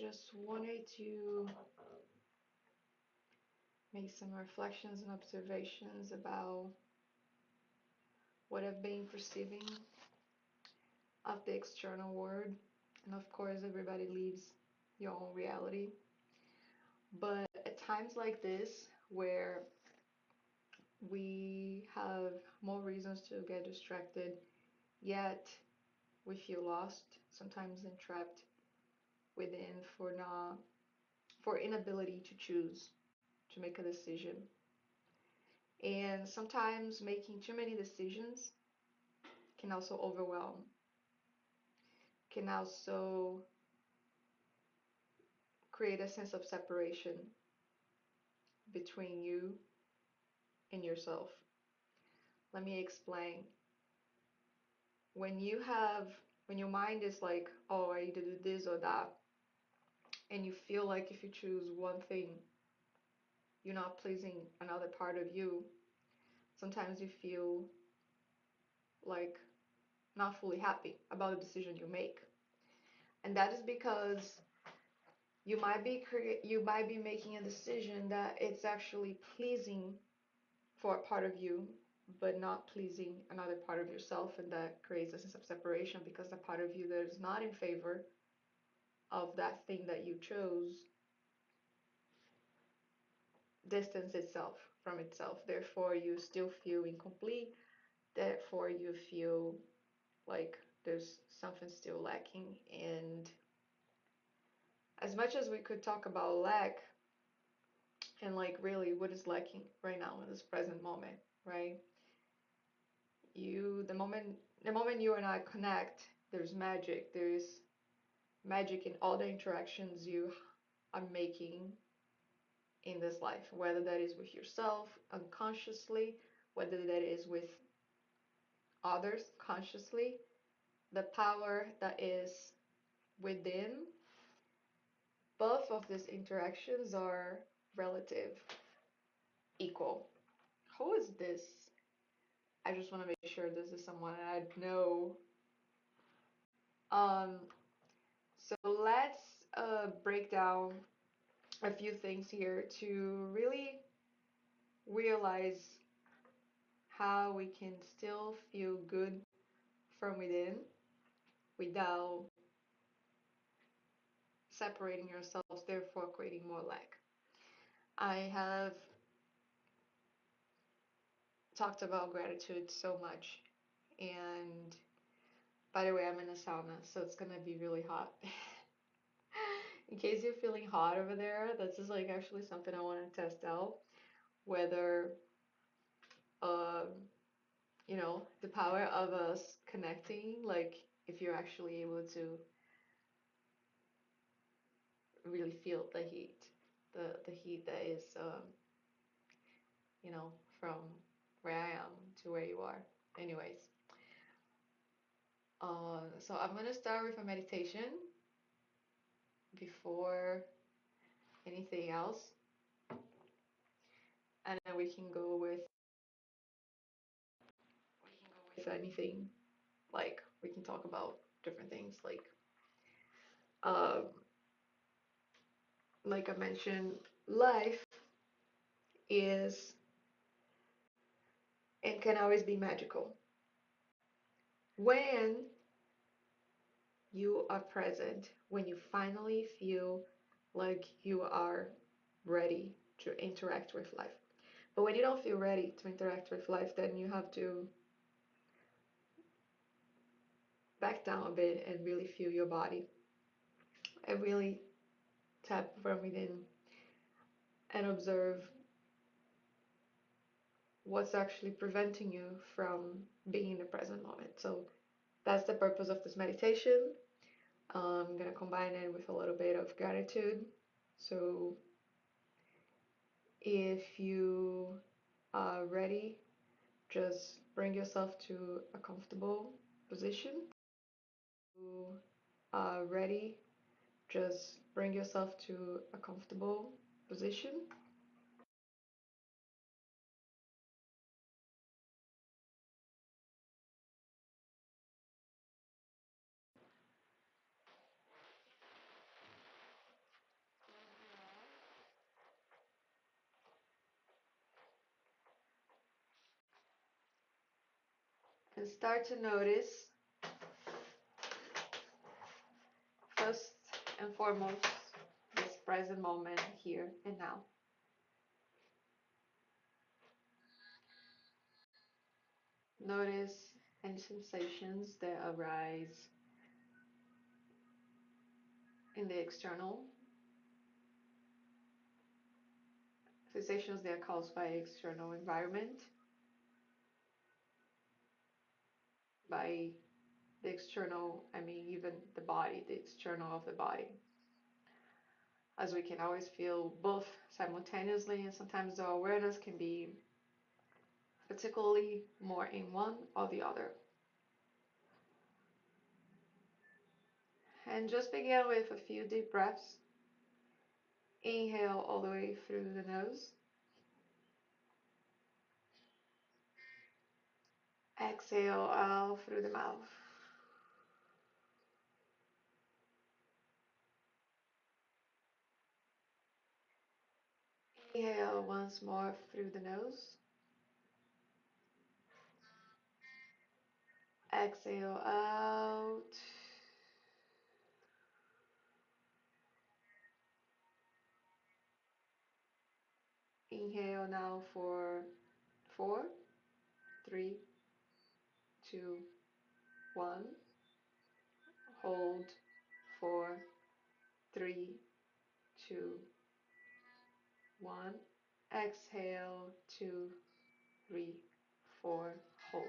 just wanted to make some reflections and observations about what I've been perceiving of the external world. And of course, everybody lives your own reality. But at times like this, where we have more reasons to get distracted, yet we feel lost, sometimes entrapped within for inability to choose, to make a decision. And sometimes making too many decisions can also overwhelm, can also create a sense of separation between you and yourself. Let me explain. When you have, when your mind is like, oh, I need to do this or that, and you feel like if you choose one thing, you're not pleasing another part of you, sometimes you feel like not fully happy about the decision you make. And that is because you might be making a decision that it's actually pleasing for a part of you, but not pleasing another part of yourself, and that creates a sense of separation because the part of you that is not in favor of that thing that you chose distance itself from itself. Therefore, you still feel incomplete. Therefore, you feel like there's something still lacking. And as much as we could talk about lack and like really what is lacking right now in this present moment, right? You, the moment you and I connect, there's magic. There's magic in all the interactions you are making in this life, whether that is with yourself unconsciously, whether that is with others consciously. The power that is within both of these interactions are relative, equal. Who is this? I just want to make sure this is someone I know. Um, so let's break down a few things here to really realize how we can still feel good from within without separating ourselves, therefore creating more lack. I have talked about gratitude so much, and by the way, I'm in a sauna, so it's gonna be really hot. In case you're feeling hot over there, this is like actually something I want to test out whether um the power of us connecting, like if you're actually able to really feel the heat, the heat that is you know from where I am to where you are. Anyways, so I'm gonna start with a meditation before anything else, and then we can go with anything. Like we can talk about different things, um like I mentioned, life is and can always be magical when you are present, when you finally feel like you are ready to interact with life. But when you don't feel ready to interact with life, then you have to back down a bit and really feel your body and really tap from within and observe what's actually preventing you from being in the present moment. So that's the purpose of this meditation. I'm gonna combine it with a little bit of gratitude. So if you are ready, just bring yourself to a comfortable position. You are ready, just bring yourself to a comfortable position. And start to notice, first and foremost, this present moment here and now. Notice any sensations that arise in the external, sensations that are caused by external environment, by the external, I mean, even the body, the external of the body. As we can always feel both simultaneously, and sometimes the awareness can be particularly more in one or the other. And just begin with a few deep breaths. Inhale all the way through the nose. Exhale out through the mouth. Inhale once more through the nose. Exhale out. Inhale now for 4, 3, 2, 1. Hold 4, 3, 2, 1. Exhale 2, 3, 4. Hold.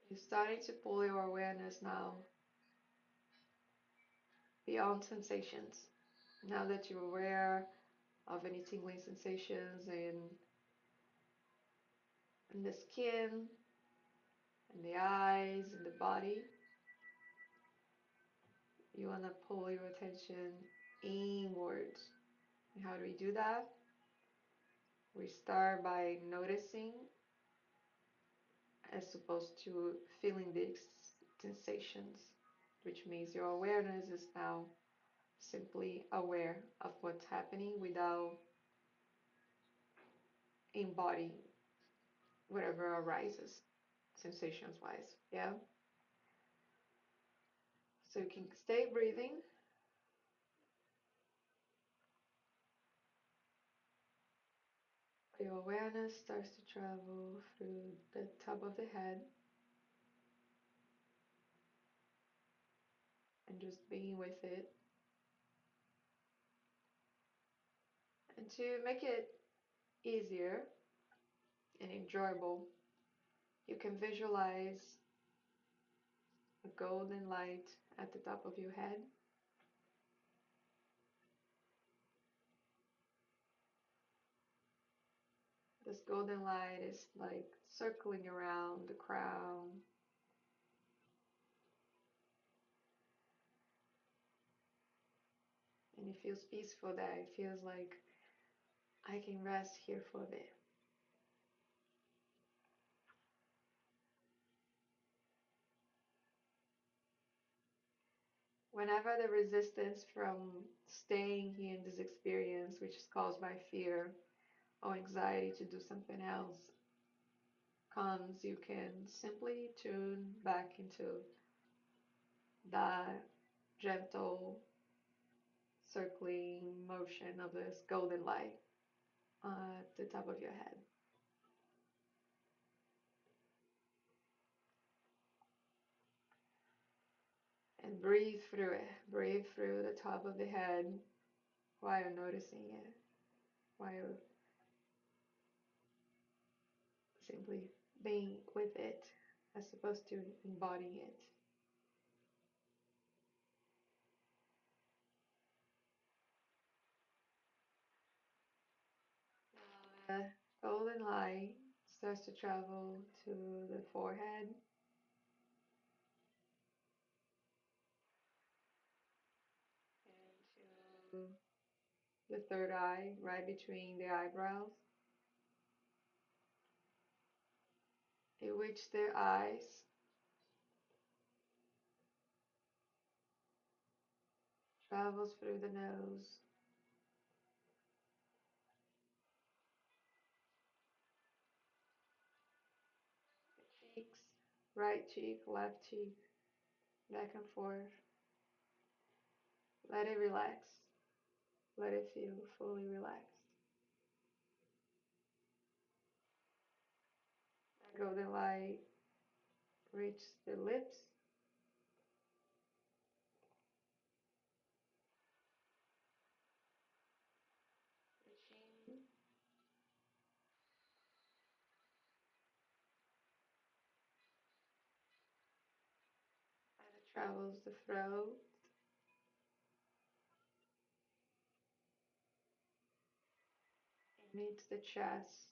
You're starting to pull your awareness now beyond sensations. Now that you're aware of any tingling sensations in the skin, in the eyes, in the body, you want to pull your attention inwards. And how do we do that? We start by noticing as opposed to feeling the sensations, which means your awareness is now simply aware of what's happening without embodying whatever arises sensations wise. Yeah, so you can stay breathing. Your awareness starts to travel through the top of the head and just being with it. And to make it easier and enjoyable, you can visualize a golden light at the top of your head. This golden light is like circling around the crown, and it feels peaceful there. It feels like I can rest here for a bit. Whenever the resistance from staying here in this experience, which is caused by fear or anxiety to do something else, comes, you can simply tune back into that gentle circling motion of this golden light at the top of your head. And breathe through it. Breathe through the top of the head while you're noticing it, while you're simply being with it as opposed to embodying it. The golden light starts to travel to the forehead and to the third eye, right between the eyebrows, in which the eyes travels through the nose, cheeks, right cheek, left cheek, back and forth. Let it relax. Let it feel fully relaxed. Let go the light, reach the lips, the chin, as it travels the throat, it meets the chest,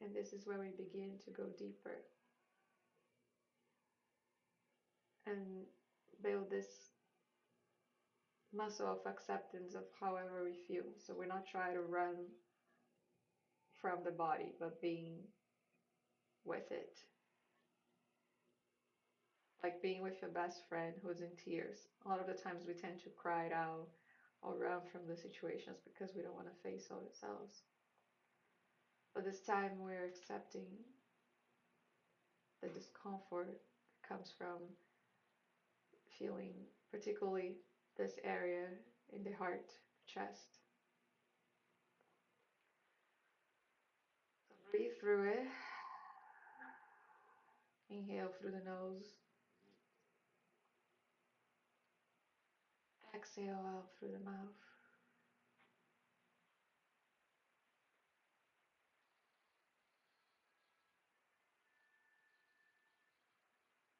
and this is where we begin to go deeper and build this muscle of acceptance of however we feel. So we're not trying to run from the body, but being with it. Like being with your best friend who's in tears. A lot of the times we tend to cry it out or run from the situations because we don't want to face ourselves. But this time we're accepting the discomfort comes from feeling particularly this area in the heart, chest. So breathe through it. Inhale through the nose. Exhale out through the mouth.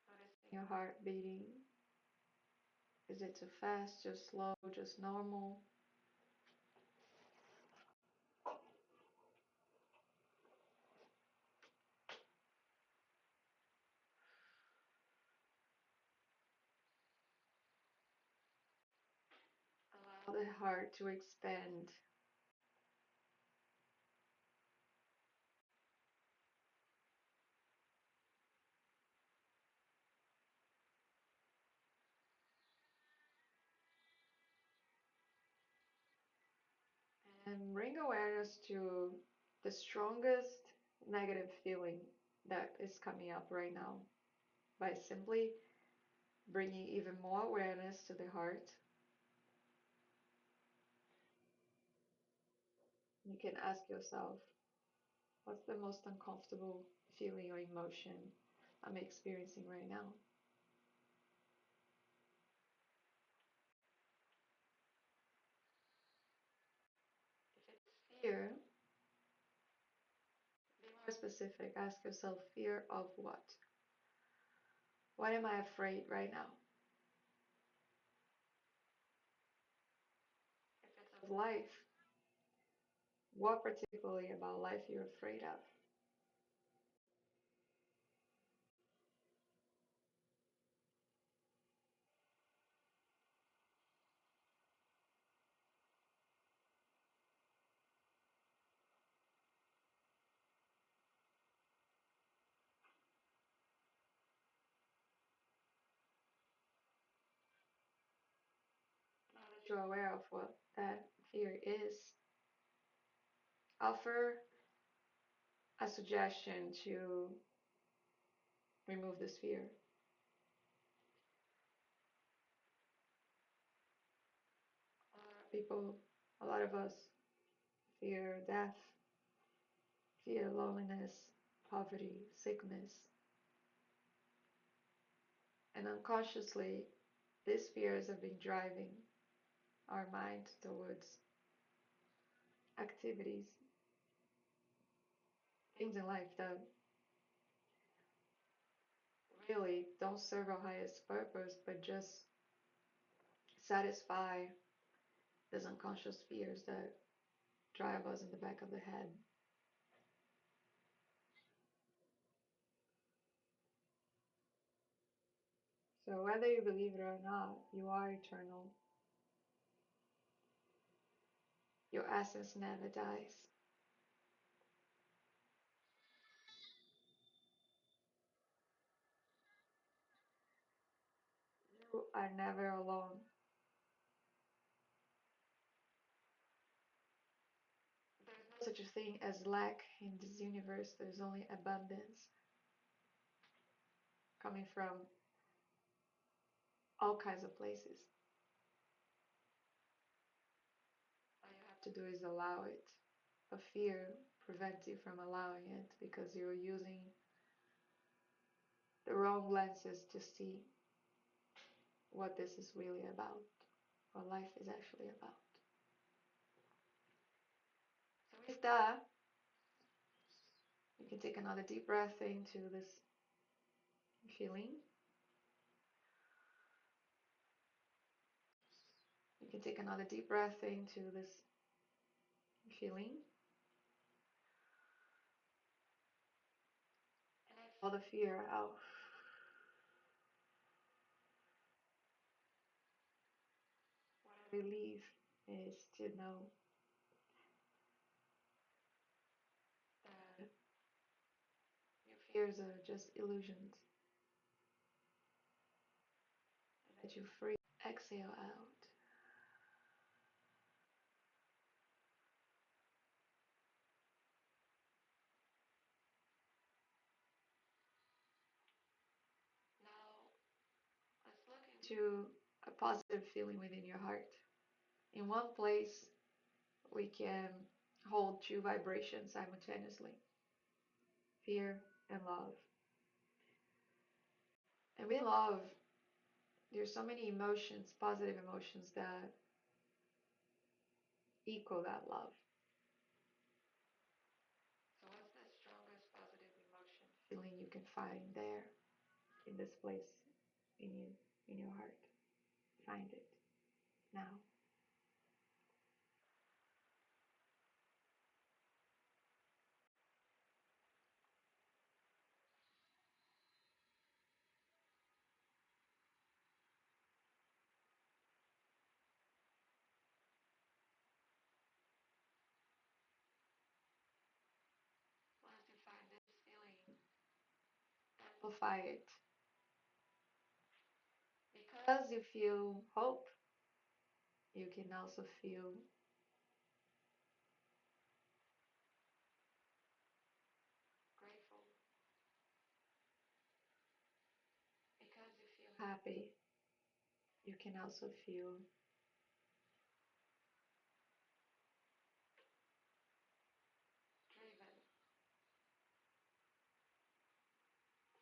Noticing your heart beating. Is it too fast, just slow, just normal? Allow the heart to expand. And bring awareness to the strongest negative feeling that is coming up right now by simply bringing even more awareness to the heart. You can ask yourself, what's the most uncomfortable feeling or emotion I'm experiencing right now? If it's fear, be more specific. Ask yourself, fear of what? What am I afraid right now? If it's of life, what particularly about life you're afraid of? Now that you're aware of what that fear is, offer a suggestion to remove this fear. People, a lot of us, fear death, fear loneliness, poverty, sickness, and unconsciously, these fears have been driving our mind towards activities, things in life that really don't serve our highest purpose, but just satisfy those unconscious fears that drive us in the back of the head. So, whether you believe it or not, you are eternal. Your essence never dies. You are never alone. There's no such a thing as lack in this universe, there's only abundance. coming from all kinds of places. All you have to do is allow it. A fear prevents you from allowing it because you're using the wrong lenses to see what this is really about, what life is actually about. So with that, you can take another deep breath into this feeling. You can take another deep breath into this feeling. And all the fear out. What I believe is to know that your fears are just illusions. That you're free. Exhale out. Now, let's look into a positive feeling within your heart. In one place, we can hold two vibrations simultaneously, fear and love. And with love, there's so many emotions, positive emotions that equal that love. So what's the strongest positive emotion feeling you can find there in this place in you, in your heart? Find it now. Once you find this feeling, amplify it. Because you feel hope, you can also feel grateful. Because you feel happy, you can also feel driven.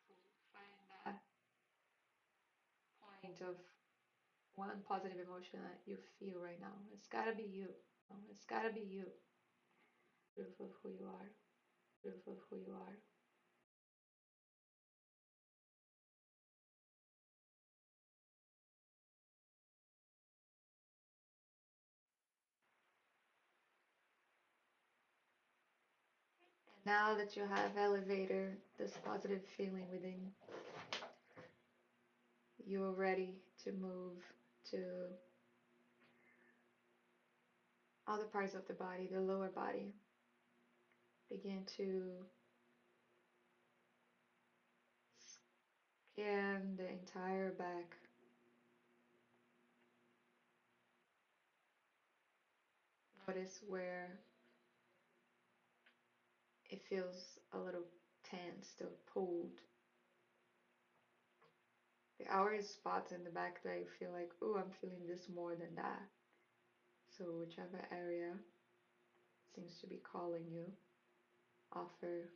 So find that point of one positive emotion that you feel right now. It's gotta be you. It's gotta be you. Proof of who you are. Proof of who you are. And now that you have elevated this positive feeling within, you are ready to move to other parts of the body, the lower body. Begin to scan the entire back. Notice where it feels a little tensed or pulled. There are spots in the back that you feel like, oh, I'm feeling this more than that. So whichever area seems to be calling you, offer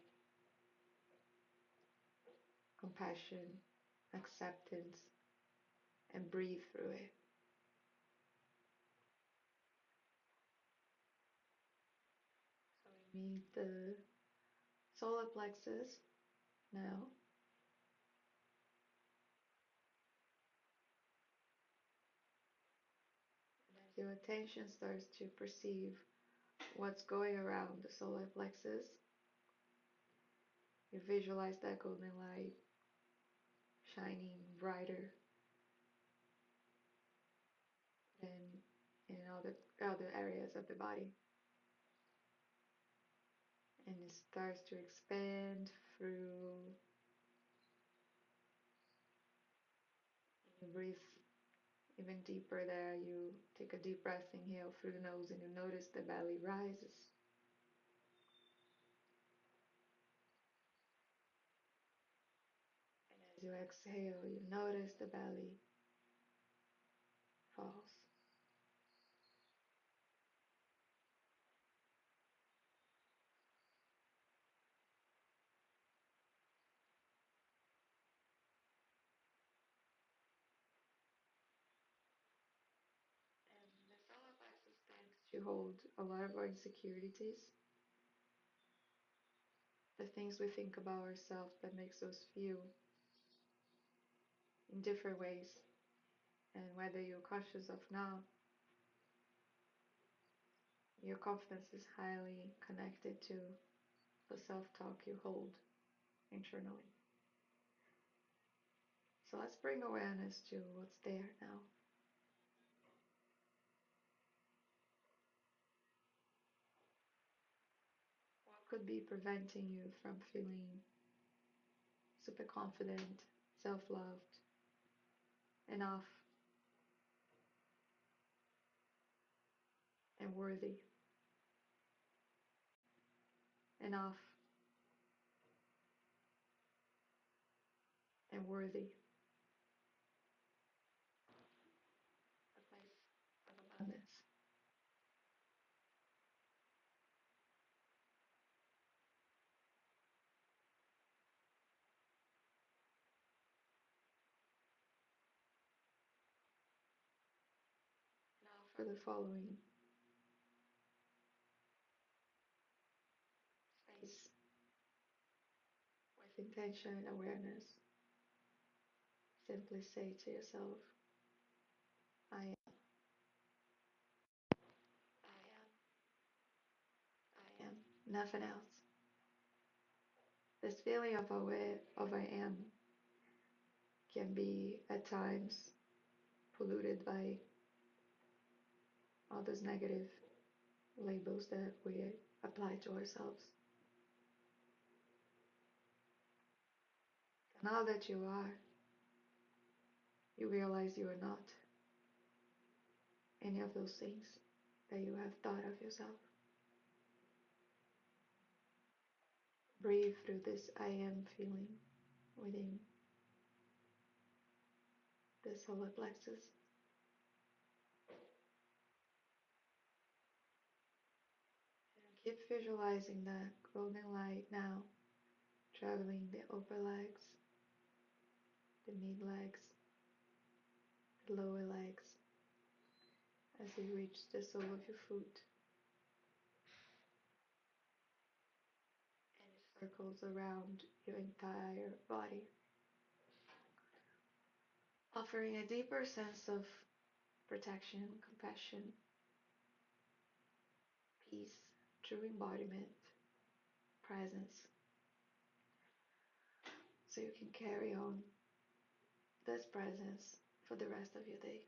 compassion, acceptance, and breathe through it. So we meet the solar plexus now. As your attention starts to perceive what's going around the solar plexus, you visualize that golden light shining brighter than in all the other areas of the body. And it starts to expand through. You breathe even deeper there. You take a deep breath, inhale through the nose, and you notice the belly rises. And As you exhale, you notice the belly falls. And the solar plexus tends to hold a lot of our insecurities, the things we think about ourselves that makes us feel in different ways. And whether you're conscious of now, your confidence is highly connected to the self-talk you hold internally. So let's bring awareness to what's there now. What could be preventing you from feeling super confident, self-loved, enough, and worthy? Enough and worthy. A place of abundance. Now for the following space with intention and awareness. Simply say to yourself, I am, I am, nothing else. This feeling of aware of I am can be at times polluted by all those negative labels that we apply to ourselves. Now that you are, you realize you are not any of those things that you have thought of yourself. Breathe through this I am feeling within the solar plexus. And keep visualizing that golden light now traveling the upper legs, the mid legs, the lower legs as you reach the sole of your foot. And it circles around your entire body, offering a deeper sense of protection, compassion, peace, true embodiment, presence, so you can carry on this presence for the rest of your day.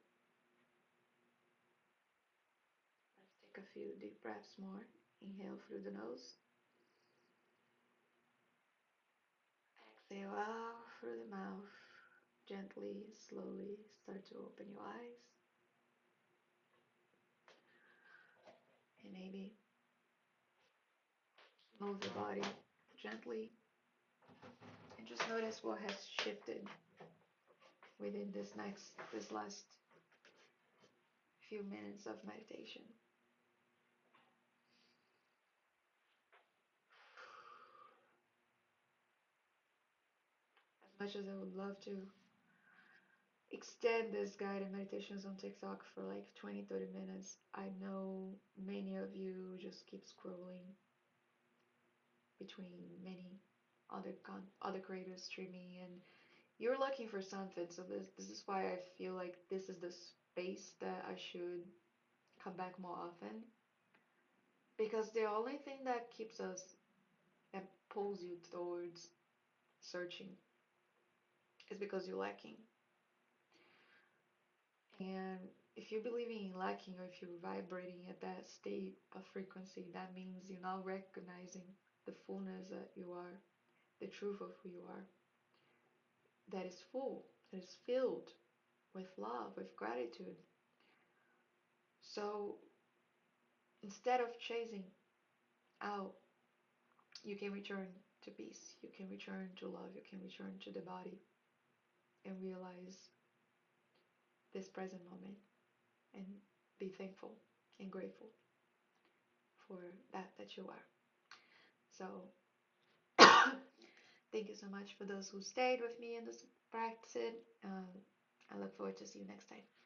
Let's take a few deep breaths more. Inhale through the nose. Exhale out through the mouth. Gently, slowly start to open your eyes. And maybe move the body gently. And just notice what has shifted within this last few minutes of meditation. As much as I would love to extend this guided meditations on TikTok for like 20-30 minutes, I know many of you just keep scrolling between many other creators streaming, and you're looking for something. So this is why I feel like this is the space that I should come back more often, because the only thing that keeps us and pulls you towards searching is because you're lacking. And if you're believing in lacking, or if you're vibrating at that state of frequency, that means you're now recognizing the fullness that you are, the truth of who you are, that is full, that is filled with love, with gratitude. So instead of chasing out, you can return to peace, you can return to love, you can return to the body, and realize this present moment and be thankful and grateful for that you are. So thank you so much for those who stayed with me in this practice. I look forward to see you next time.